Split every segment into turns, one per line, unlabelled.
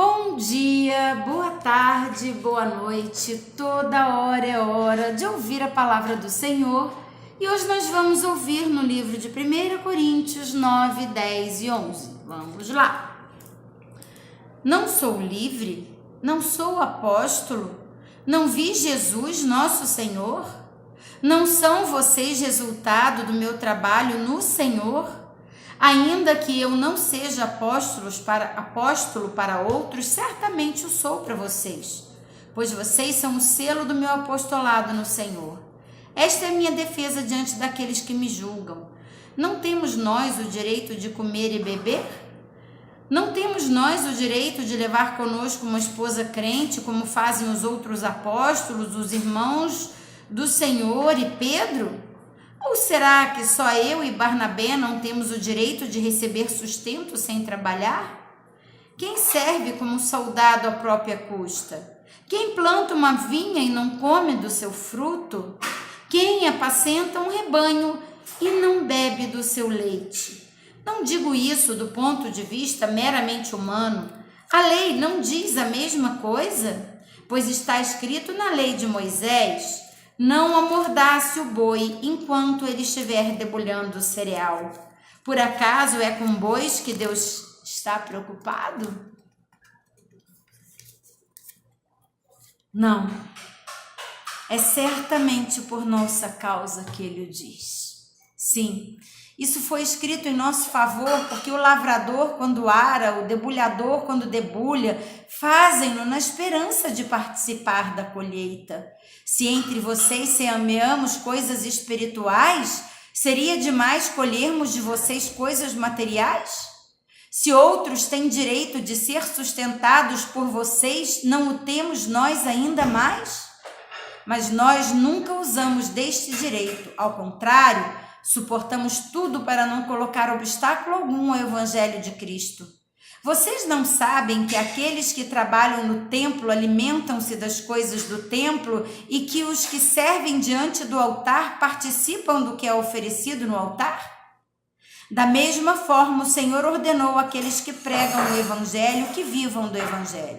Bom dia, boa tarde, boa noite, toda hora é hora de ouvir a palavra do Senhor e hoje nós vamos ouvir no livro de 1 Coríntios 9, 10 e 11. Vamos lá. Não sou livre? Não sou apóstolo? Não vi Jesus, nosso Senhor? Não são vocês resultado do meu trabalho no Senhor? Ainda que eu não seja apóstolo para outros, certamente o sou para vocês, pois vocês são o selo do meu apostolado no Senhor. Esta é a minha defesa diante daqueles que me julgam. Não temos nós o direito de comer e beber? Não temos nós o direito de levar conosco uma esposa crente, como fazem os outros apóstolos, os irmãos do Senhor e Pedro? Ou será que só eu e Barnabé não temos o direito de receber sustento sem trabalhar? Quem serve como soldado à própria custa? Quem planta uma vinha e não come do seu fruto? Quem apacenta um rebanho e não bebe do seu leite? Não digo isso do ponto de vista meramente humano. A lei não diz a mesma coisa? Pois está escrito na lei de Moisés: não amordace o boi enquanto ele estiver debulhando o cereal. Por acaso é com bois que Deus está preocupado? Não. É certamente por nossa causa que ele o diz. Sim, isso foi escrito em nosso favor, porque o lavrador, quando ara, o debulhador, quando debulha, fazem-no na esperança de participar da colheita. Se entre vocês semeamos coisas espirituais, seria demais colhermos de vocês coisas materiais? Se outros têm direito de ser sustentados por vocês, não o temos nós ainda mais? Mas nós nunca usamos deste direito, ao contrário, suportamos tudo para não colocar obstáculo algum ao Evangelho de Cristo. Vocês não sabem que aqueles que trabalham no templo alimentam-se das coisas do templo e que os que servem diante do altar participam do que é oferecido no altar? Da mesma forma, o Senhor ordenou àqueles que pregam o Evangelho que vivam do Evangelho.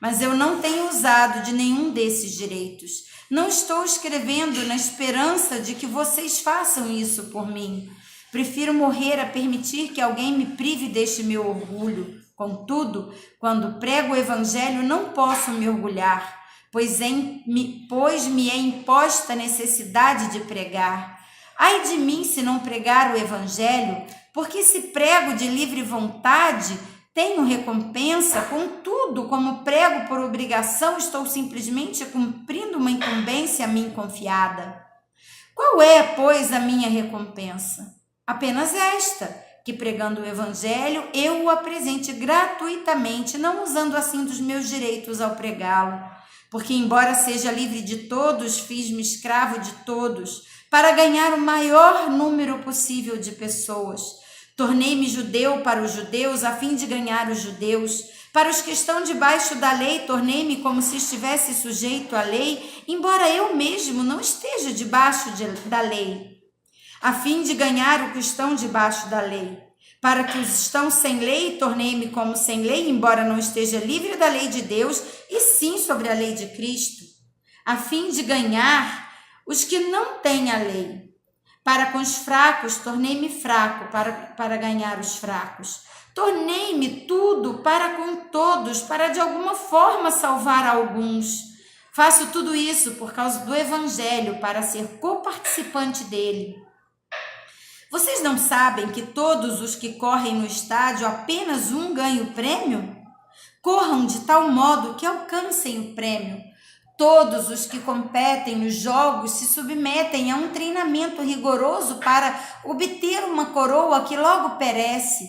Mas eu não tenho usado de nenhum desses direitos. Não estou escrevendo na esperança de que vocês façam isso por mim. Prefiro morrer a permitir que alguém me prive deste meu orgulho. Contudo, quando prego o Evangelho, não posso me orgulhar, pois me é imposta a necessidade de pregar. Ai de mim se não pregar o Evangelho, porque se prego de livre vontade, tenho recompensa. Contudo, como prego por obrigação, estou simplesmente cumprindo uma incumbência a mim confiada. Qual é, pois, a minha recompensa? Apenas esta, que pregando o Evangelho, eu o apresente gratuitamente, não usando assim dos meus direitos ao pregá-lo. Porque, embora seja livre de todos, fiz-me escravo de todos, para ganhar o maior número possível de pessoas. Tornei-me judeu para os judeus, a fim de ganhar os judeus. Para os que estão debaixo da lei, tornei-me como se estivesse sujeito à lei, embora eu mesmo não esteja debaixo da lei, a fim de ganhar o que estão debaixo da lei. Para que os estão sem lei, tornei-me como sem lei, embora não esteja livre da lei de Deus, e sim sobre a lei de Cristo, a fim de ganhar os que não têm a lei. Para com os fracos, tornei-me fraco, para ganhar os fracos. Tornei-me tudo para com todos, para de alguma forma salvar alguns. Faço tudo isso por causa do Evangelho, para ser coparticipante dele. Vocês não sabem que todos os que correm no estádio, apenas um ganha o prêmio? Corram de tal modo que alcancem o prêmio. Todos os que competem nos jogos se submetem a um treinamento rigoroso para obter uma coroa que logo perece.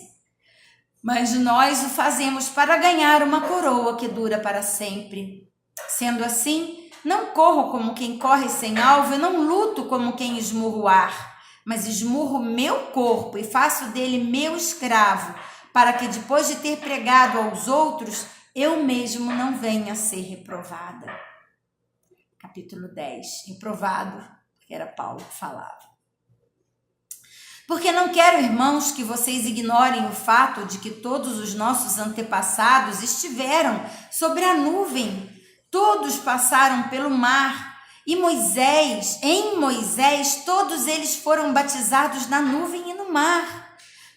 Mas nós o fazemos para ganhar uma coroa que dura para sempre. Sendo assim, não corro como quem corre sem alvo e não luto como quem esmurra o ar, mas esmurro meu corpo e faço dele meu escravo, para que depois de ter pregado aos outros, eu mesmo não venha a ser reprovada. Capítulo 10, reprovado, porque era Paulo que falava. Porque não quero, irmãos, que vocês ignorem o fato de que todos os nossos antepassados estiveram sobre a nuvem, todos passaram pelo mar, e em Moisés, todos eles foram batizados na nuvem e no mar.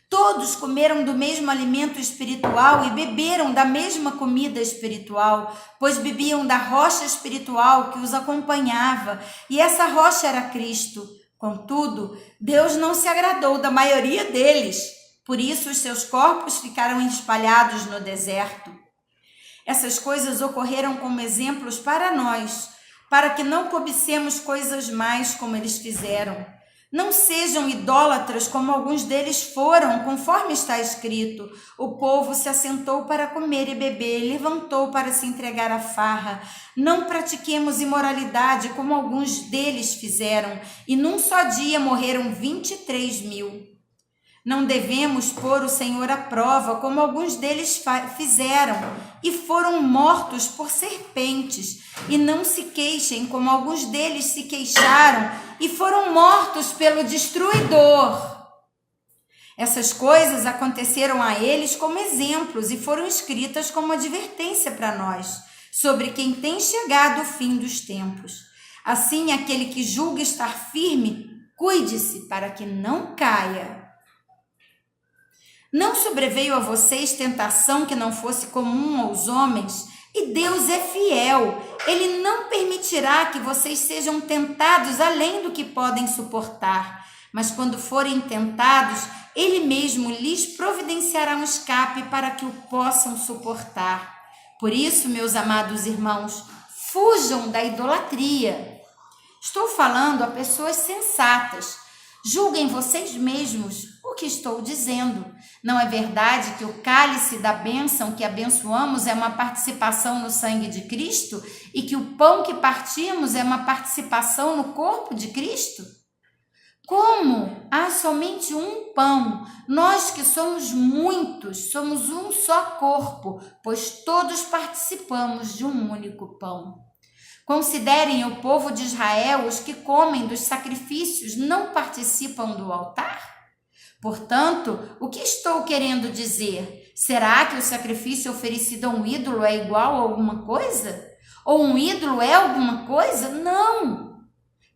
Todos comeram do mesmo alimento espiritual e beberam da mesma comida espiritual, pois bebiam da rocha espiritual que os acompanhava, e essa rocha era Cristo. Contudo, Deus não se agradou da maioria deles, por isso os seus corpos ficaram espalhados no deserto. Essas coisas ocorreram como exemplos para nós, para que não cobicemos coisas mais como eles fizeram. Não sejam idólatras como alguns deles foram, conforme está escrito. O povo se assentou para comer e beber, levantou para se entregar à farra. Não pratiquemos imoralidade como alguns deles fizeram, e num só dia morreram 23.000. Não devemos pôr o Senhor à prova, como alguns deles fizeram, e foram mortos por serpentes. E não se queixem, como alguns deles se queixaram, e foram mortos pelo destruidor. Essas coisas aconteceram a eles como exemplos, e foram escritas como advertência para nós, sobre quem tem chegado o fim dos tempos. Assim, aquele que julga estar firme, cuide-se para que não caia. Não sobreveio a vocês tentação que não fosse comum aos homens, e Deus é fiel. Ele não permitirá que vocês sejam tentados além do que podem suportar, mas quando forem tentados, Ele mesmo lhes providenciará um escape para que o possam suportar. Por isso, meus amados irmãos, fujam da idolatria. Estou falando a pessoas sensatas. Julguem vocês mesmos o que estou dizendo. Não é verdade que o cálice da bênção que abençoamos é uma participação no sangue de Cristo e que o pão que partimos é uma participação no corpo de Cristo? Como há somente um pão, nós que somos muitos, somos um só corpo, pois todos participamos de um único pão. Considerem o povo de Israel, os que comem dos sacrifícios não participam do altar? Portanto, o que estou querendo dizer? Será que o sacrifício oferecido a um ídolo é igual a alguma coisa? Ou um ídolo é alguma coisa? Não!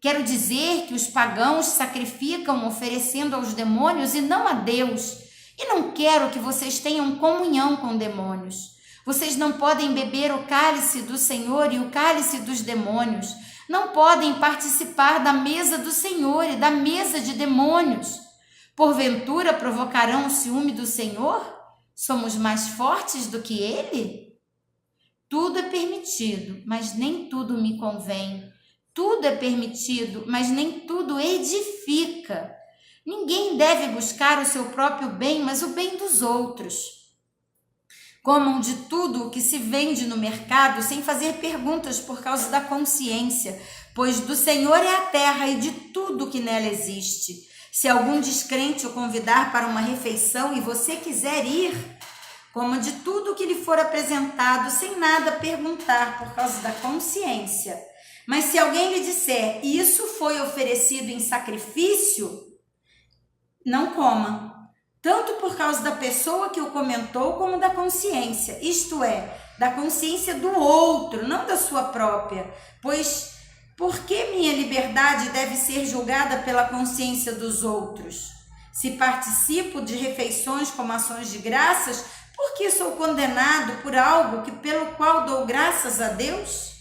Quero dizer que os pagãos sacrificam oferecendo aos demônios e não a Deus. E não quero que vocês tenham comunhão com demônios. Vocês não podem beber o cálice do Senhor e o cálice dos demônios. Não podem participar da mesa do Senhor e da mesa de demônios. Porventura provocarão o ciúme do Senhor? Somos mais fortes do que Ele? Tudo é permitido, mas nem tudo me convém. Tudo é permitido, mas nem tudo edifica. Ninguém deve buscar o seu próprio bem, mas o bem dos outros. Comam de tudo o que se vende no mercado sem fazer perguntas por causa da consciência, pois do Senhor é a terra e de tudo que nela existe. Se algum descrente o convidar para uma refeição e você quiser ir, coma de tudo o que lhe for apresentado sem nada perguntar por causa da consciência. Mas se alguém lhe disser, isso foi oferecido em sacrifício, não coma. Tanto por causa da pessoa que o comentou, como da consciência, isto é, da consciência do outro, não da sua própria. Pois, por que minha liberdade deve ser julgada pela consciência dos outros? Se participo de refeições como ações de graças, por que sou condenado por algo pelo qual dou graças a Deus?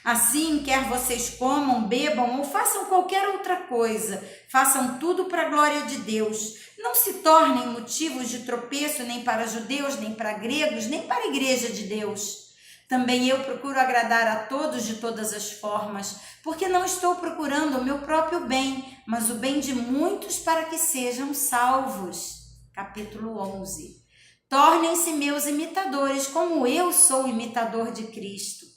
Assim, quer vocês comam, bebam ou façam qualquer outra coisa, façam tudo para a glória de Deus. Não se tornem motivos de tropeço nem para judeus, nem para gregos, nem para a igreja de Deus. Também eu procuro agradar a todos de todas as formas, porque não estou procurando o meu próprio bem, mas o bem de muitos para que sejam salvos. Capítulo 11. Tornem-se meus imitadores, como eu sou imitador de Cristo.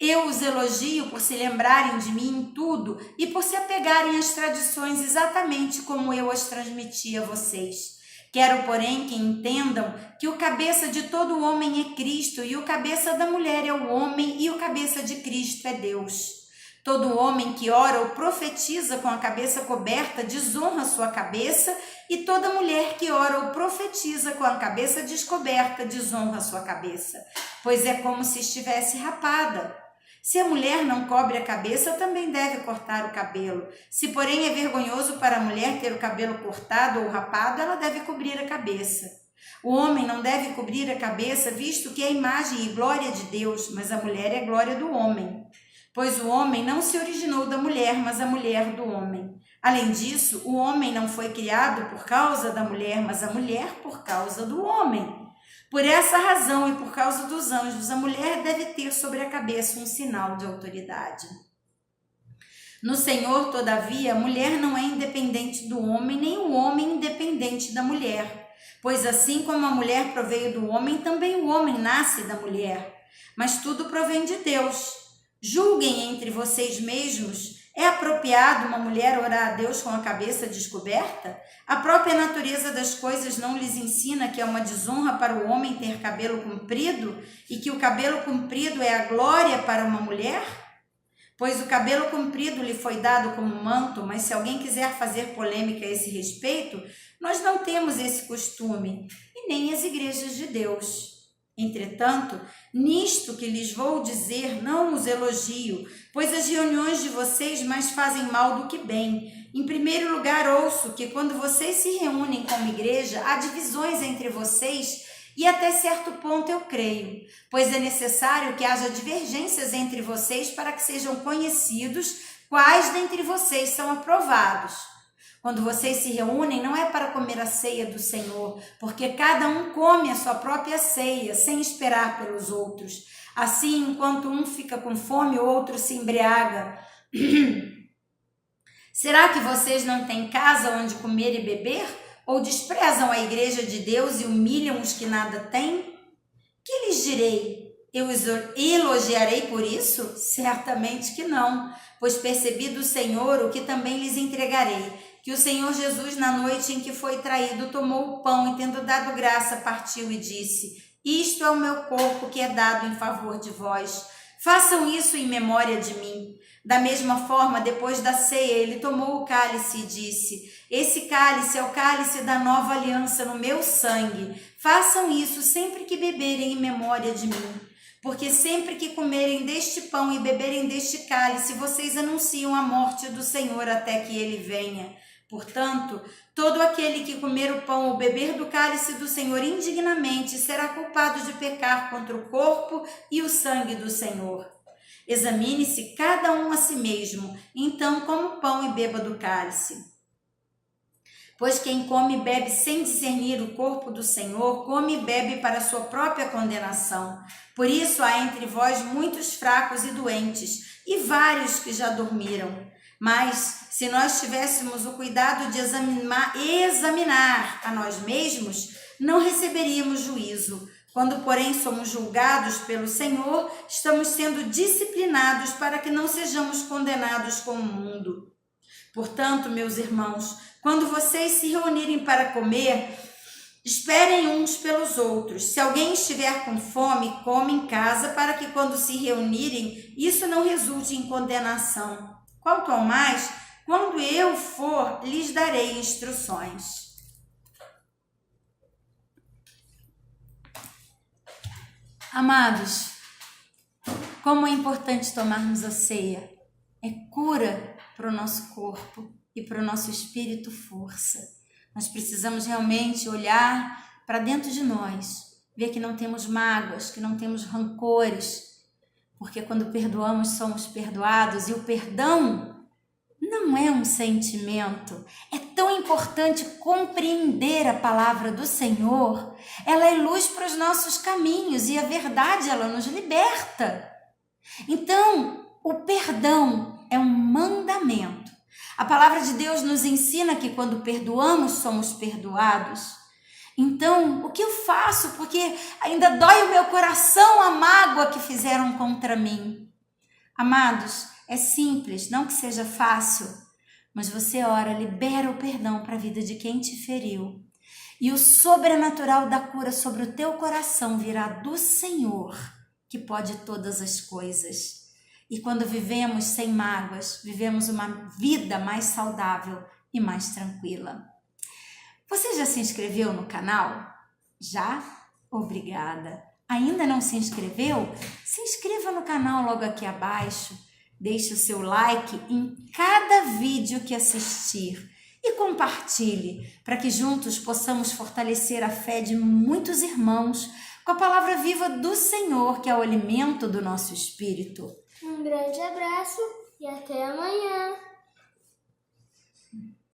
Eu os elogio por se lembrarem de mim em tudo e por se apegarem às tradições exatamente como eu as transmiti a vocês. Quero, porém, que entendam que o cabeça de todo homem é Cristo, e o cabeça da mulher é o homem, e o cabeça de Cristo é Deus. Todo homem que ora ou profetiza com a cabeça coberta desonra sua cabeça, e toda mulher que ora ou profetiza com a cabeça descoberta desonra sua cabeça, pois é como se estivesse rapada. Se a mulher não cobre a cabeça, também deve cortar o cabelo. Se, porém, é vergonhoso para a mulher ter o cabelo cortado ou rapado, ela deve cobrir a cabeça. O homem não deve cobrir a cabeça, visto que é a imagem e glória de Deus, mas a mulher é glória do homem. Pois o homem não se originou da mulher, mas a mulher do homem. Além disso, o homem não foi criado por causa da mulher, mas a mulher por causa do homem. Por essa razão e por causa dos anjos, a mulher deve ter sobre a cabeça um sinal de autoridade. No Senhor, todavia, a mulher não é independente do homem, nem o homem independente da mulher. Pois assim como a mulher proveio do homem, também o homem nasce da mulher. Mas tudo provém de Deus. Julguem entre vocês mesmos. É apropriado uma mulher orar a Deus com a cabeça descoberta? A própria natureza das coisas não lhes ensina que é uma desonra para o homem ter cabelo comprido e que o cabelo comprido é a glória para uma mulher? Pois o cabelo comprido lhe foi dado como manto, mas se alguém quiser fazer polêmica a esse respeito, nós não temos esse costume, e nem as igrejas de Deus. Entretanto, nisto que lhes vou dizer, não os elogio, pois as reuniões de vocês mais fazem mal do que bem. Em primeiro lugar, ouço que quando vocês se reúnem como igreja, há divisões entre vocês, e até certo ponto eu creio, pois é necessário que haja divergências entre vocês para que sejam conhecidos quais dentre vocês são aprovados. Quando vocês se reúnem, não é para comer a ceia do Senhor, porque cada um come a sua própria ceia, sem esperar pelos outros. Assim, enquanto um fica com fome, o outro se embriaga. Será que vocês não têm casa onde comer e beber? Ou desprezam a igreja de Deus e humilham os que nada têm? Que lhes direi? Eu os elogiarei por isso? Certamente que não, pois percebi do Senhor o que também lhes entregarei, que o Senhor Jesus, na noite em que foi traído, tomou o pão e, tendo dado graça, partiu e disse: Isto é o meu corpo que é dado em favor de vós. Façam isso em memória de mim. Da mesma forma, depois da ceia, ele tomou o cálice e disse: Esse cálice é o cálice da nova aliança no meu sangue. Façam isso sempre que beberem em memória de mim. Porque sempre que comerem deste pão e beberem deste cálice, vocês anunciam a morte do Senhor até que ele venha. Portanto, todo aquele que comer o pão ou beber do cálice do Senhor indignamente será culpado de pecar contra o corpo e o sangue do Senhor. Examine-se cada um a si mesmo, então coma o pão e beba do cálice. Pois quem come e bebe sem discernir o corpo do Senhor, come e bebe para sua própria condenação. Por isso há entre vós muitos fracos e doentes, e vários que já dormiram. Mas, se nós tivéssemos o cuidado de examinar a nós mesmos, não receberíamos juízo. Quando, porém, somos julgados pelo Senhor, estamos sendo disciplinados para que não sejamos condenados com o mundo. Portanto, meus irmãos, quando vocês se reunirem para comer, esperem uns pelos outros. Se alguém estiver com fome, coma em casa, para que quando se reunirem, isso não resulte em condenação. Quanto ao mais, quando eu for, lhes darei instruções. Amados, como é importante tomarmos a ceia. É cura para o nosso corpo e para o nosso espírito força. Nós precisamos realmente olhar para dentro de nós, ver que não temos mágoas, que não temos rancores, porque quando perdoamos somos perdoados, e o perdão não é um sentimento. É tão importante compreender a palavra do Senhor. Ela é luz para os nossos caminhos, e a verdade, ela nos liberta. Então, o perdão é um mandamento. A palavra de Deus nos ensina que quando perdoamos, somos perdoados. Então, o que eu faço? Porque ainda dói o meu coração a mágoa que fizeram contra mim. Amados, é simples, não que seja fácil, mas você ora, libera o perdão para a vida de quem te feriu. E o sobrenatural da cura sobre o teu coração virá do Senhor, que pode todas as coisas. E quando vivemos sem mágoas, vivemos uma vida mais saudável e mais tranquila. Você já se inscreveu no canal? Já? Obrigada. Ainda não se inscreveu? Se inscreva no canal logo aqui abaixo. Deixe o seu like em cada vídeo que assistir e compartilhe para que juntos possamos fortalecer a fé de muitos irmãos com a palavra viva do Senhor, que é o alimento do nosso espírito.
Um grande abraço e até amanhã!